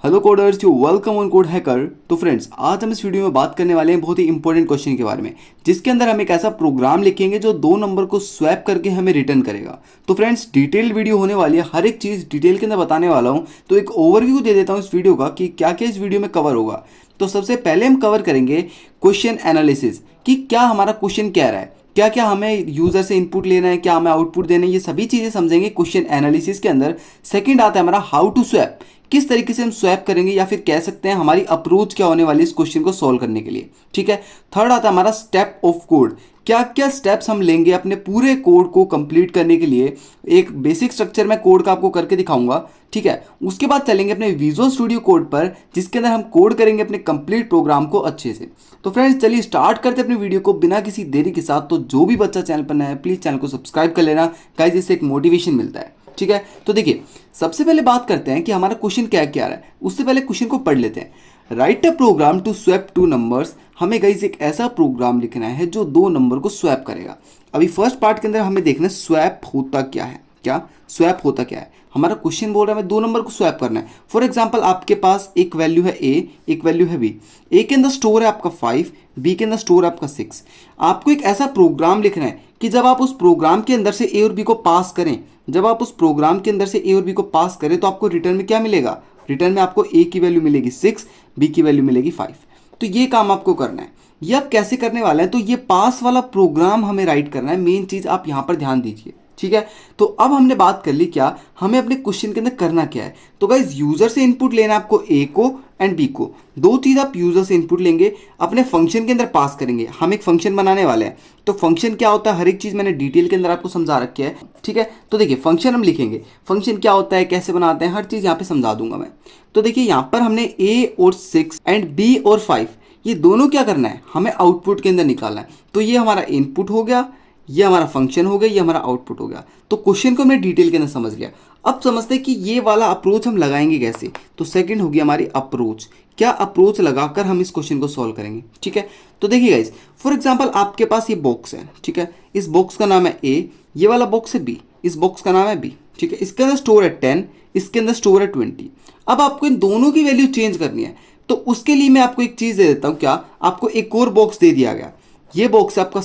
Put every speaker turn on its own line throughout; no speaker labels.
Hello coders, you welcome on code hacker. तो friends, आज हम इस वीडियो में बात करने वाले हैं बहुत ही इंपॉर्टेंट क्वेश्चन के बारे में, जिसके अंदर हम एक ऐसा प्रोग्राम लिखेंगे जो दो नंबर को स्वैप करके हमें रिटर्न करेगा। तो फ्रेंड्स, डिटेल वीडियो होने वाली है, हर एक चीज़ डिटेल के अंदर बताने वाला हूँ। तो एक ओवरव्यू दे देता हूँ इस वीडियो का कि क्या क्या इस वीडियो में कवर होगा। तो सबसे पहले हम कवर करेंगे क्वेश्चन एनालिसिस, कि क्या हमारा क्वेश्चन क्या रहा है, क्या क्या हमें यूजर से इनपुट लेना है, क्या हमें आउटपुट देना है, ये सभी चीज़ें समझेंगे क्वेश्चन एनालिसिस के अंदर। सेकंड आता है हमारा हाउ टू स्वैप, किस तरीके से हम स्वैप करेंगे या फिर कह सकते हैं हमारी अप्रोच क्या होने वाली है इस क्वेश्चन को सॉल्व करने के लिए। ठीक है। थर्ड आता है हमारा स्टेप ऑफ कोड, क्या क्या स्टेप्स हम लेंगे अपने पूरे कोड को कंप्लीट करने के लिए। एक बेसिक स्ट्रक्चर में कोड का आपको करके दिखाऊंगा। ठीक है। उसके बाद चलेंगे अपने विजुअल स्टूडियो कोड पर, जिसके अंदर हम कोड करेंगे अपने कंप्लीट प्रोग्राम को अच्छे से। तो फ्रेंड्स, चलिए स्टार्ट करते हैं अपनी वीडियो को बिना किसी देरी के साथ। तो जो भी बच्चा चैनल पर नया है, प्लीज चैनल को सब्सक्राइब कर लेना गाइस, इससे एक मोटिवेशन मिलता है। ठीक है। तो देखिए, सबसे पहले बात करते हैं कि हमारा क्वेश्चन क्या क्या रहा है। उससे पहले क्वेश्चन को पढ़ लेते हैं। Write a program to swap two numbers. हमें गाइस एक ऐसा प्रोग्राम लिखना है जो दो नंबर को स्वैप करेगा। अभी फर्स्ट पार्ट के अंदर हमें देखना है स्वैप होता क्या है। क्या स्वैप होता क्या है? हमारा क्वेश्चन बोल रहा है हमें दो नंबर को स्वैप करना है। फॉर एग्जांपल, आपके पास एक वैल्यू है ए, एक वैल्यू है बी। ए के अंदर स्टोर है आपका 5, बी के अंदर स्टोर है आपका 6। आपको एक ऐसा प्रोग्राम लिखना है कि जब आप उस प्रोग्राम के अंदर से ए और बी को पास करें, जब आप उस प्रोग्राम के अंदर से ए और बी को पास करें तो आपको रिटर्न में क्या मिलेगा? रिटर्न में आपको ए की वैल्यू मिलेगी 6, बी की वैल्यू मिलेगी 5। तो ये काम आपको करना है। ये आप कैसे करने वाले हैं? तो ये पास वाला प्रोग्राम हमें राइट करना है। मेन चीज आप यहां पर ध्यान दीजिए। ठीक है। तो अब हमने बात कर ली क्या हमें अपने क्वेश्चन के अंदर करना क्या है। तो गाइज, यूजर से इनपुट लेना है आपको ए को एंड बी को। दो चीज आप यूजर से इनपुट लेंगे, अपने फंक्शन के अंदर पास करेंगे। हम एक फंक्शन बनाने वाले हैं। तो फंक्शन क्या होता है, हर एक चीज मैंने डिटेल के अंदर आपको समझा रखी है। ठीक है। तो देखिए, फंक्शन हम लिखेंगे, फंक्शन क्या होता है, कैसे बनाते हैं, हर चीज यहाँ पे समझा दूंगा मैं। तो देखिए, यहाँ पर हमने ए और 6 एंड बी और 5, ये दोनों क्या करना है, हमें आउटपुट के अंदर निकालना है। तो ये हमारा इनपुट हो गया, ये हमारा फंक्शन हो गया, ये हमारा आउटपुट हो गया। तो क्वेश्चन को हमने डिटेल के अंदर समझ लिया। अब समझते हैं कि ये वाला अप्रोच हम लगाएंगे कैसे। तो सेकंड होगी हमारी अप्रोच, क्या अप्रोच लगाकर हम इस क्वेश्चन को सॉल्व करेंगे। ठीक है। तो देखिए गाइस, फॉर एग्जांपल आपके पास ये बॉक्स है। ठीक है। इस बॉक्स का नाम है ए, ये वाला बॉक्स है बी, इस बॉक्स का नाम है बी। ठीक है। इसके अंदर स्टोर है 10, इसके अंदर स्टोर है 20। अब आपको इन दोनों की वैल्यू चेंज करनी है। तो उसके लिए मैं आपको एक चीज दे देता हूं। क्या आपको एक और बॉक्स दे दिया गया, ये बॉक्स है आपका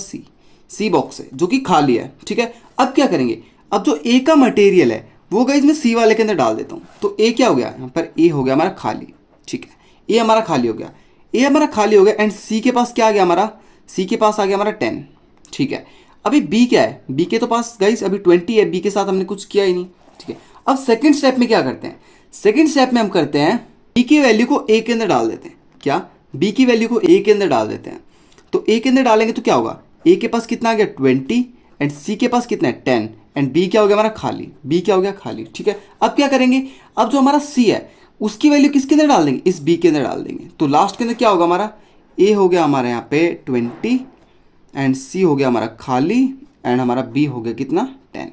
सी बॉक्स है जो कि खाली है। ठीक है। अब क्या करेंगे, अब जो ए का मटेरियल है वो गाइस मैं सी वाले के अंदर डाल देता हूं। तो ए क्या हो गया, यहां पर ए हो गया हमारा खाली। ठीक है। ए हमारा खाली हो गया, ए हमारा खाली हो गया। एंड सी के पास क्या आ गया हमारा, सी के पास आ गया हमारा 10। ठीक है। अभी बी क्या है, बी के तो पास गाइस अभी 20 है, बी के साथ हमने कुछ किया ही नहीं। ठीक है। अब सेकंड स्टेप में क्या करते हैं, सेकंड स्टेप में हम करते हैं बी की वैल्यू को ए के अंदर डाल देते हैं। क्या, बी की वैल्यू को ए के अंदर डाल देते हैं। तो ए के अंदर डालेंगे तो क्या होगा, ए के पास कितना आ गया 20 एंड सी के पास कितना है 10 एंड बी क्या हो गया हमारा खाली, बी क्या हो गया खाली। ठीक है। अब क्या करेंगे, अब जो हमारा सी है उसकी वैल्यू किसके अंदर डाल देंगे, इस बी के अंदर डाल देंगे। तो लास्ट के अंदर क्या होगा हमारा, ए हो गया हमारा यहाँ पे 20 एंड सी हो गया हमारा खाली एंड हमारा बी हो गया कितना 10।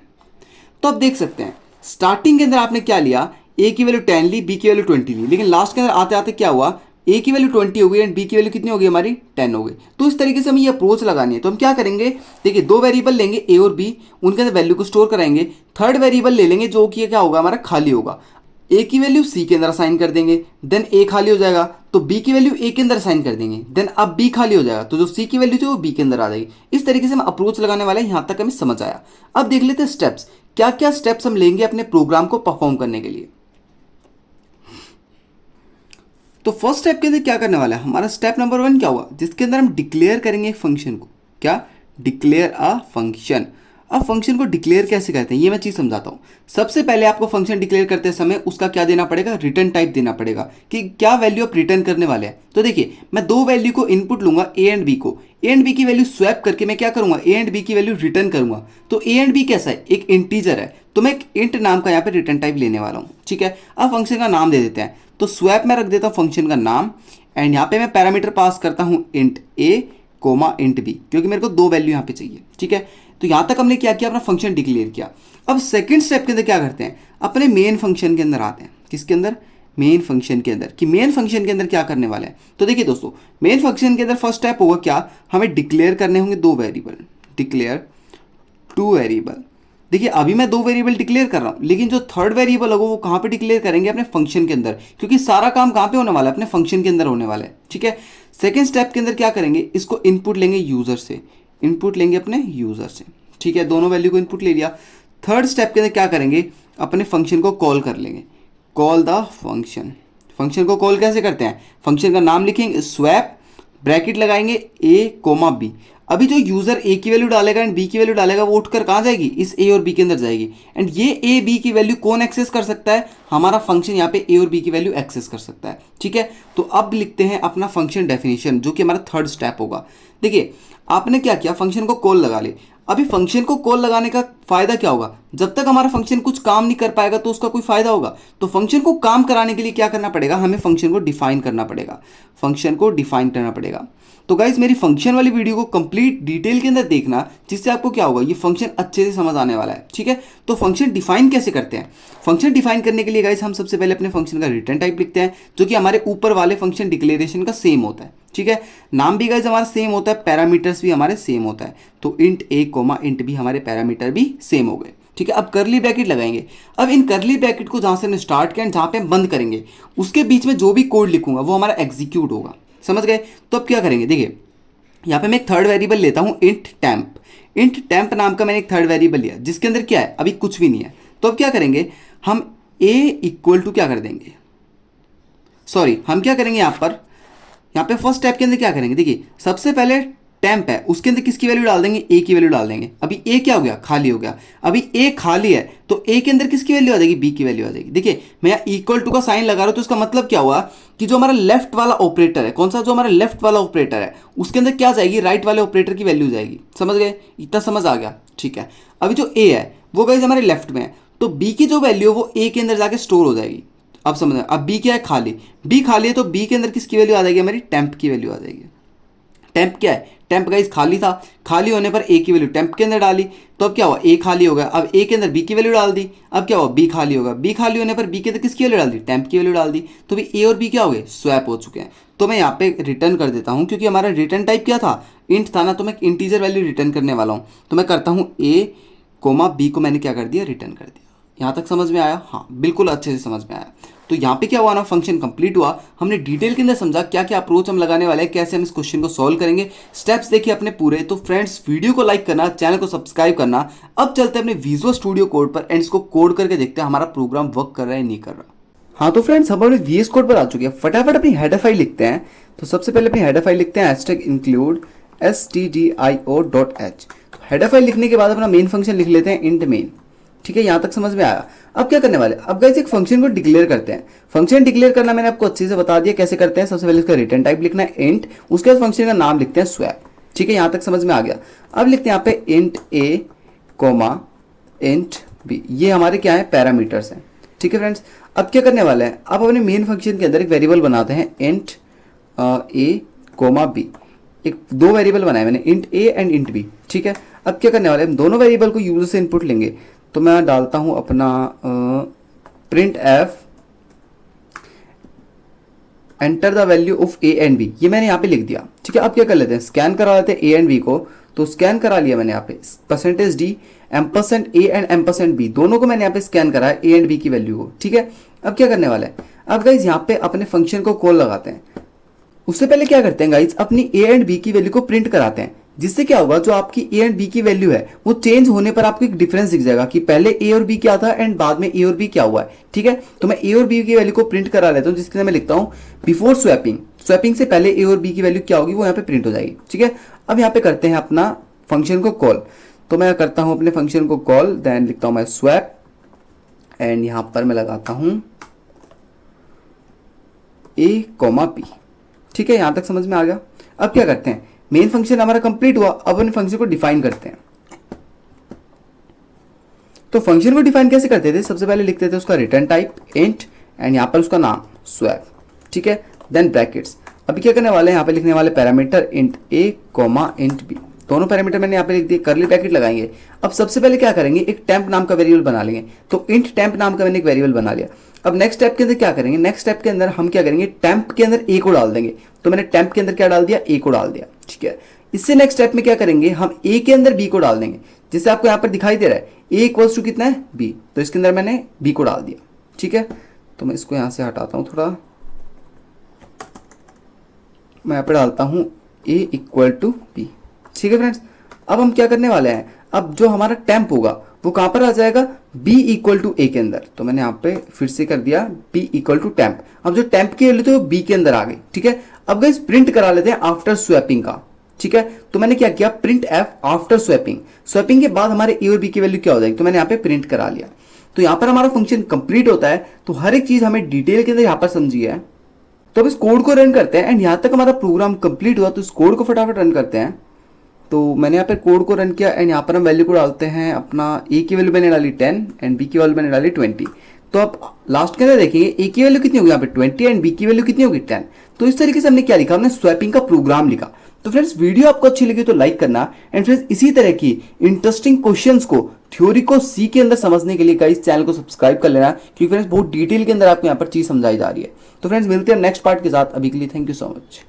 तो आप देख सकते हैं स्टार्टिंग के अंदर आपने क्या लिया, ए की वैल्यू 10 ली, बी की वैल्यू 20 ली, लेकिन लास्ट के अंदर आते आते क्या हुआ, ए की वैल्यू 20 हो गई एंड बी की वैल्यू कितनी हो गई हमारी 10 हो गई। तो इस तरीके से हमें ये अप्रोच लगानी है। तो हम क्या करेंगे, देखिए दो वेरिएबल लेंगे ए और बी, उनके अंदर वैल्यू को स्टोर कराएंगे। थर्ड वेरिएबल ले लेंगे जो कि क्या होगा हमारा खाली होगा, ए की वैल्यू सी के अंदर असाइन कर देंगे, देन ए खाली हो जाएगा तो बी की वैल्यू ए के अंदर असाइन कर देंगे, देन अब बी खाली हो जाएगा तो जो सी की वैल्यू थी वो बी के अंदर आ जाएगी। इस तरीके से हम अप्रोच लगाने वाले हैं। यहां तक हमें समझ आया। अब देख लेते हैं स्टेप्स, क्या क्या स्टेप्स हम लेंगे अपने प्रोग्राम को परफॉर्म करने के लिए। तो फर्स्ट स्टेप के अंदर क्या करने वाला है, हमारा स्टेप नंबर 1 क्या हुआ, जिसके अंदर हम डिक्लेयर करेंगे एक फंक्शन को। क्या, डिक्लेयर अ फंक्शन। अब फंक्शन को डिक्लेयर कैसे करते हैं ये मैं चीज समझाता हूं। सबसे पहले आपको फंक्शन डिक्लेयर करते समय उसका क्या देना पड़ेगा, रिटर्न टाइप देना पड़ेगा कि क्या वैल्यू आप रिटर्न करने वाले हैं। तो देखिए, मैं दो वैल्यू को इनपुट लूंगा ए एंड बी को, ए एंड बी की वैल्यू स्वैप करके मैं क्या करूंगा, ए एंड बी की वैल्यू रिटर्न करूंगा। तो ए एंड बी कैसा है, एक इंटीजर है, तो मैं एक इंट नाम का यहाँ पे रिटर्न टाइप लेने वाला हूँ। ठीक है। अब फंक्शन का नाम दे देते हैं। तो स्वैप में रख देता हूँ फंक्शन का नाम एंड यहाँ पे मैं पैरामीटर पास करता हूँ इंट ए कोमा इंट बी, क्योंकि मेरे को दो वैल्यू यहाँ पे चाहिए। ठीक है। तो यहां तक हमने क्या किया, अपना फंक्शन डिक्लेयर किया। अब सेकंड स्टेप के अंदर क्या करते हैं, अपने मेन फंक्शन के अंदर आते हैं। किसके अंदर, मेन फंक्शन के अंदर। कि मेन फंक्शन के अंदर क्या करने वाले हैं। तो देखिए दोस्तों, मेन फंक्शन के अंदर फर्स्ट स्टेप होगा क्या, हमें डिक्लेयर करने होंगे दो वेरिएबल, डिक्लेयर टू वेरिएबल। देखिए अभी मैं 2 वेरिएबल डिक्लेयर कर रहा हूँ, लेकिन जो थर्ड वेरिएबल होगा वो कहाँ पे डिक्लेयर करेंगे, अपने फंक्शन के अंदर, क्योंकि सारा काम कहाँ पे होने वाला है, अपने फंक्शन के अंदर होने वाला है। ठीक है, सेकेंड स्टेप के अंदर क्या करेंगे, इसको इनपुट लेंगे यूजर से, इनपुट लेंगे अपने यूजर से। ठीक है, दोनों वैल्यू को इनपुट ले लिया। थर्ड स्टेप के अंदर क्या करेंगे, अपने फंक्शन को कॉल कर लेंगे, कॉल द फंक्शन। फंक्शन को कॉल कैसे करते हैं, फंक्शन का नाम लिखेंगे स्वैप, ब्रैकेट लगाएंगे ए कोमा बी। अभी जो यूजर ए की वैल्यू डालेगा एंड बी की वैल्यू डालेगा वो उठकर कहाँ जाएगी, इस ए और बी के अंदर जाएगी। एंड ये ए बी की वैल्यू कौन एक्सेस कर सकता है, हमारा फंक्शन यहाँ पे ए और बी की वैल्यू एक्सेस कर सकता है। ठीक है, तो अब लिखते हैं अपना फंक्शन डेफिनेशन, जो कि हमारा थर्ड स्टेप होगा। देखिए आपने क्या किया, फंक्शन को कॉल लगा ले। अभी फंक्शन को कॉल लगाने का फायदा क्या होगा, जब तक हमारा फंक्शन कुछ काम नहीं कर पाएगा तो उसका कोई फायदा होगा। तो फंक्शन को काम कराने के लिए क्या करना पड़ेगा, हमें फंक्शन को डिफाइन करना पड़ेगा, फंक्शन को डिफाइन करना पड़ेगा। तो गाइज मेरी फंक्शन वाली वीडियो को कंप्लीट डिटेल के अंदर देखना, जिससे आपको क्या होगा, ये फंक्शन अच्छे से समझ आने वाला है। ठीक है, तो फंक्शन डिफाइन कैसे करते हैं, फंक्शन डिफाइन करने के लिए गाइज हम सबसे पहले अपने फंक्शन का रिटर्न टाइप लिखते हैं, जो कि हमारे ऊपर वाले फंक्शन डिक्लेरेशन का सेम होता है। ठीक है, नाम भी गाइज हमारा सेम होता है, पैरामीटर्स भी हमारे सेम होता है। तो इंट ए कोमा इंट बी हमारे पैरामीटर भी सेम हो गए। ठीक है, अब करली ब्रैकेट लगाएंगे। अब इन करली ब्रैकेट को जहाँ से हमने स्टार्ट किया जहाँ पे हम बंद करेंगे, उसके बीच में जो भी कोड लिखूंगा वो हमारा एग्जीक्यूट होगा। समझ गए, तो अब क्या करेंगे, देखिए यहाँ पे मैं एक थर्ड वेरिएबल लेता हूँ इंट टेम्प। इंट टेम्प नाम का मैंने एक थर्ड वेरिएबल लिया, जिसके अंदर क्या है, अभी कुछ भी नहीं है। तो अब क्या करेंगे, हम a इक्वल टू क्या कर देंगे, सॉरी हम क्या करेंगे यहाँ पे फर्स्ट स्टेप के अंदर क्या करेंगे, देखिए सबसे पहले टेम्प है, उसके अंदर किसकी वैल्यू डाल देंगे, ए की वैल्यू डाल देंगे। अभी ए क्या हो गया, खाली हो गया। अभी ए खाली है तो ए के अंदर किसकी वैल्यू आ जाएगी, बी की वैल्यू आ जाएगी। देखिए मैं यहाँ इक्वल टू का साइन लगा रहा हूँ, तो इसका मतलब क्या हुआ कि जो हमारा लेफ्ट वाला ऑपरेटर है, कौन सा, जो हमारा लेफ्ट वाला ऑपरेटर है, उसके अंदर क्या जाएगी, राइट वाले ऑपरेटर की वैल्यू जाएगी। समझ गए, इतना समझ आ गया। ठीक है, अभी जो ए है वो गाइस हमारे लेफ्ट में है, तो बी की जो वैल्यू है वो ए के अंदर जाके स्टोर हो जाएगी। अब समझ, अब बी क्या है, खाली, बी खाली है तो बी के अंदर किसकी वैल्यू आ जाएगी, हमारी टेम्प की वैल्यू आ जाएगी। टेम्प क्या है, टेम्प गाइस खाली था, खाली होने पर ए की वैल्यू टेम्प के अंदर डाली, तो अब क्या हुआ, ए खाली हो गया। अब ए के अंदर बी की वैल्यू डाल दी, अब क्या हुआ, बी खाली होगा। बी खाली होने पर बी के अंदर किसकी वैल्यू डाल दी, टेम्प की वैल्यू डाल दी। तो भाई ए और बी क्या हो गए, स्वैप हो चुके हैं। तो मैं यहाँ पे रिटर्न कर देता हूँ, क्योंकि हमारा रिटर्न टाइप क्या था, इंट था ना, तो मैं इंटीजर वैल्यू रिटर्न करने वाला हूँ। तो मैं करता हूँ ए कोमा बी को मैंने क्या कर दिया, रिटर्न कर दिया। यहाँ तक समझ में आया, हाँ बिल्कुल अच्छे से समझ में आया। तो यहाँ पे क्या हुआ ना, फंक्शन कंप्लीट हुआ, हमने डिटेल के अंदर समझा क्या क्या अप्रोच हम लगाने वाले हैं, कैसे हम इस क्वेश्चन को सॉल्व करेंगे, स्टेप्स देखिए अपने पूरे। तो फ्रेंड्स वीडियो को लाइक करना, चैनल को सब्सक्राइब करना। अब चलते हैं अपने विजुअल स्टूडियो कोड पर एंड इसको कोड करके देखते हैं हमारा प्रोग्राम वर्क कर रहा है नहीं कर रहा। हाँ तो फ्रेंड्स हम अपने VS कोड पर आ चुके हैं, फटाफट अपनी हेडर फाइल लिखते हैं। तो सबसे पहले अपनी हेडर फाइल लिखते हैं #include stdio.h। हेडर फाइल लिखने के बाद अपना मेन फंक्शन लिख लेते हैं इंट मेन। ठीक है, यहाँ तक समझ में आया। अब क्या करने वाले, अब गाइस एक फंक्शन को डिक्लेयर करते हैं। फंक्शन डिक्लेयर करना मैंने आपको अच्छे से बता दिया कैसे करते हैं। सबसे पहले इसका रिटर्न टाइप लिखना है इंट, उसके बाद फंक्शन का नाम लिखते हैं स्वैप। ठीक है, यहाँ तक समझ में आ गया। अब लिखते हैं यहाँ पे इंट ए कोमा इंट बी, ये हमारे क्या है, पैरामीटर्स हैं। ठीक है फ्रेंड्स, अब क्या करने वाले हैं, अब अपने मेन फंक्शन के अंदर एक वेरिएबल बनाते हैं इंट ए कोमा बी। एक दो वेरिएबल बनाए मैंने, int a and int b. ठीक है, अब क्या करने वाले हैं, दोनों वेरिएबल को यूजर से इनपुट लेंगे। तो मैं डालता हूं अपना printf enter the value of a and b, ये मैंने यहाँ पे लिख दिया। ठीक है, अब क्या कर लेते हैं, स्कैन करा लेते हैं ए एंड बी को। तो स्कैन करा लिया मैंने यहाँ पे %d ampersand a and ampersand b, दोनों को मैंने यहाँ पे स्कैन करा है, ए एंड बी की वैल्यू को। ठीक है, अब क्या करने वाला है, अब गाइज यहाँ पे अपने फंक्शन को कॉल लगाते हैं। उससे पहले क्या करते हैं गाइज, अपनी ए एंड बी की वैल्यू को प्रिंट कराते हैं, जिससे क्या होगा, जो आपकी ए एंड बी की वैल्यू है वो चेंज होने पर आपको एक डिफरेंस दिख जाएगा कि पहले ए और बी क्या था एंड बाद में ए और बी क्या हुआ है। ठीक है, तो मैं ए और बी की वैल्यू को प्रिंट करा लेता हूँ, जिसके लिए मैं लिखता हूँ बिफोर स्वैपिंग। स्वैपिंग से पहले ए और बी की वैल्यू क्या होगी वो यहाँ पे प्रिंट हो जाएगी। ठीक है, अब यहाँ पे करते हैं अपना फंक्शन को कॉल। तो मैं करता हूँ अपने फंक्शन को कॉल, देन लिखता हूँ मैं स्वैप एंड यहाँ पर मैं लगाता हूँ ए कोमा बी। ठीक है, यहाँ तक समझ में आ गया। अब क्या करते हैं, मेन फंक्शन हमारा कंप्लीट हुआ, अब अपने फंक्शन को डिफाइन करते हैं। तो फंक्शन को डिफाइन कैसे करते थे, सबसे पहले लिखते थे उसका रिटर्न टाइप इंट एंड यहाँ पर उसका नाम स्वैप। ठीक है, देन ब्रैकेट्स। अभी क्या करने वाले हैं, यहाँ पे लिखने वाले पैरामीटर इंट ए कोमा इंट बी, दोनों पैरामीटर मैंने यहाँ पे लिख दिए, करली ब्रैकेट लगाएंगे। अब सबसे पहले क्या करेंगे, एक टेम्प नाम का वेरिएबल बना लेंगे। तो इंट टेम्प नाम का मैंने एक वेरिएबल बना लिया। अब नेक्स्ट स्टेप के अंदर क्या करेंगे, नेक्स्ट स्टेप के अंदर हम क्या करेंगे, टेम्प के अंदर ए को डाल देंगे। तो मैंने टेम्प के अंदर क्या डाल दिया, ए को डाल दिया। ठीक है, इससे नेक्स्ट स्टेप में क्या करेंगे, हम ए के अंदर बी को डाल देंगे। जैसे आपको यहाँ पर दिखाई दे रहा है, ए इक्वल्स टू कितना है बी, तो इसके अंदर मैंने बी को डाल दिया। ठीक है, तो मैं इसको यहाँ से हटाता हूँ थोड़ा, मैं यहाँ पे डालता हूँ ए इक्वल टू बी। ठीक है फ्रेंड्स, अब हम क्या करने वाले हैं, अब जो हमारा टेम्प होगा वो कहाँ पर आ जाएगा, b इक्वल टू ए के अंदर। तो मैंने यहाँ पे फिर से कर दिया b इक्वल टू टेम्प। अब जो टेम्प की वैल्यू थी वो b के अंदर आ गई। ठीक है, अब गाइस प्रिंट करा लेते हैं आफ्टर स्वैपिंग का। ठीक है, तो मैंने क्या किया, print F after swapping. Swapping के बाद हमारे ए और बी की वैल्यू क्या हो जाएगी, तो मैंने यहाँ पे प्रिंट करा लिया। तो यहाँ पर हमारा फंक्शन कंप्लीट होता है। तो हर एक चीज हमें डिटेल के अंदर यहाँ पर समझी है। तो अब इस कोड को रन करते हैं एंड यहाँ तक हमारा प्रोग्राम कंप्लीट हुआ, तो इस कोड को फटाफट रन करते हैं। तो मैंने यहाँ पे कोड को रन किया एंड यहाँ पर हम वैल्यू को डालते हैं, अपना ए की वैल्यू मैंने डाली 10 एंड बी की वैल्यू मैंने डाली 20। तो आप लास्ट के अंदर देखेंगे ए की वैल्यू कितनी होगी यहाँ पे 20 एंड बी की वैल्यू कितनी होगी 10। तो इस तरीके से हमने क्या लिखा, हमने स्वैपिंग का प्रोग्राम लिखा। तो फ्रेंड्स वीडियो आपको अच्छी लगी तो लाइक करना एंड फ्रेंड्स इसी तरह की इंटरेस्टिंग क्वेश्चंस को, थ्योरी को सी के अंदर समझने के लिए गाइस चैनल को सब्सक्राइब कर लेना, क्योंकि फ्रेंड्स बहुत डिटेल के अंदर आपको यहाँ पर चीज समझाई जा रही है। तो फ्रेंड्स मिलते हैं नेक्स्ट पार्ट के साथ, अभी के लिए थैंक यू सो मच।